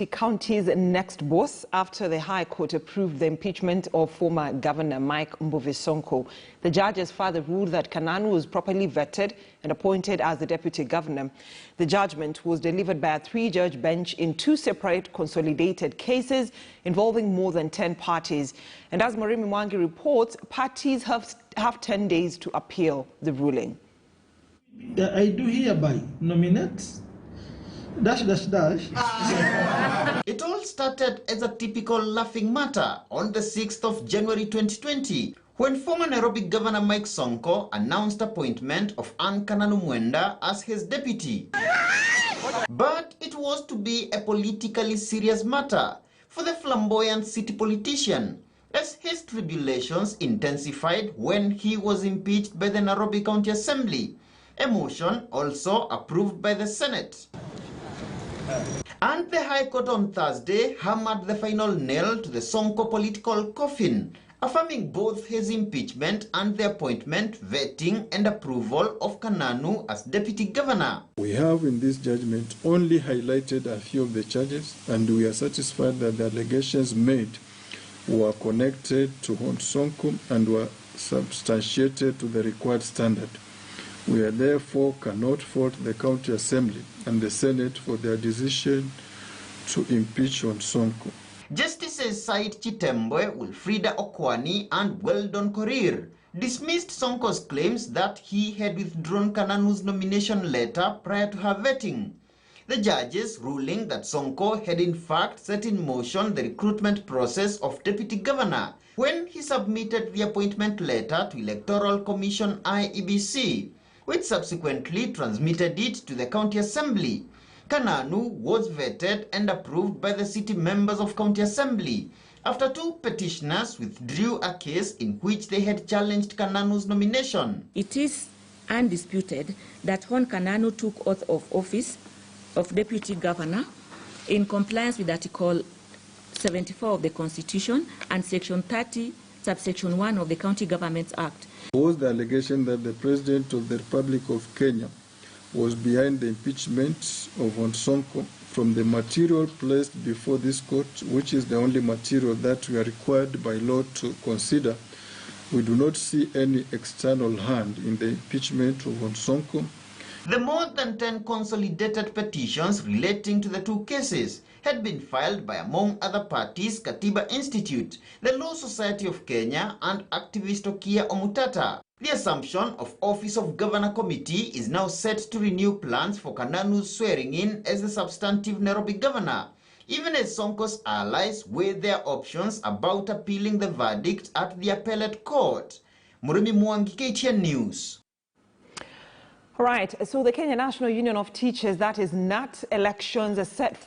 The county's next boss after the High Court approved the impeachment of former Governor Mike Sonko. The judges further ruled that Kananu was properly vetted and appointed as the deputy governor. The judgment was delivered by a three-judge bench in two separate consolidated cases involving more than 10 parties. And as Murimi Mwangi reports, parties have 10 days to appeal the ruling. I do hereby nominate ... It all started as a typical laughing matter on the 6th of January 2020 when former Nairobi Governor Mike Sonko announced appointment of Kananu as his deputy. But it was to be a politically serious matter for the flamboyant city politician, as his tribulations intensified when he was impeached by the Nairobi County Assembly, a motion also approved by the Senate. And the High Court on Thursday hammered the final nail to the Sonko political coffin, affirming both his impeachment and the appointment, vetting and approval of Kananu as deputy governor. We have in this judgment only highlighted a few of the charges, and we are satisfied that the allegations made were connected to Sonko and were substantiated to the required standard. We therefore cannot fault the County Assembly and the Senate for their decision to impeach Sonko. Justices Said Chitembwe, Wilfrida Okwani and Weldon Korir dismissed Sonko's claims that he had withdrawn Kananu's nomination letter prior to her vetting. The judges ruling that Sonko had in fact set in motion the recruitment process of deputy governor when he submitted the appointment letter to Electoral Commission IEBC, which subsequently transmitted it to the County Assembly. Kananu was vetted and approved by the city members of County Assembly after two petitioners withdrew a case in which they had challenged Kananu's nomination. It is undisputed that Hon Kananu took oath of office of Deputy Governor in compliance with Article 74 of the Constitution and Section 30, Subsection 1 of the County Governments Act. Was the allegation that the President of the Republic of Kenya was behind the impeachment of Sonko from the material placed before this court, which is the only material that we are required by law to consider. We do not see any external hand in the impeachment of Sonko. The more than 10 consolidated petitions relating to the two cases had been filed by, among other parties, Katiba Institute, the Law Society of Kenya, and activist Okia Omutata. The assumption of Office of Governor Committee is now set to renew plans for Kananu's swearing in as the substantive Nairobi governor, even as Sonko's allies weigh their options about appealing the verdict at the appellate court. Murimi Mwangi, KTN News. All right, so the Kenya National Union of Teachers, that is NAT, elections are set for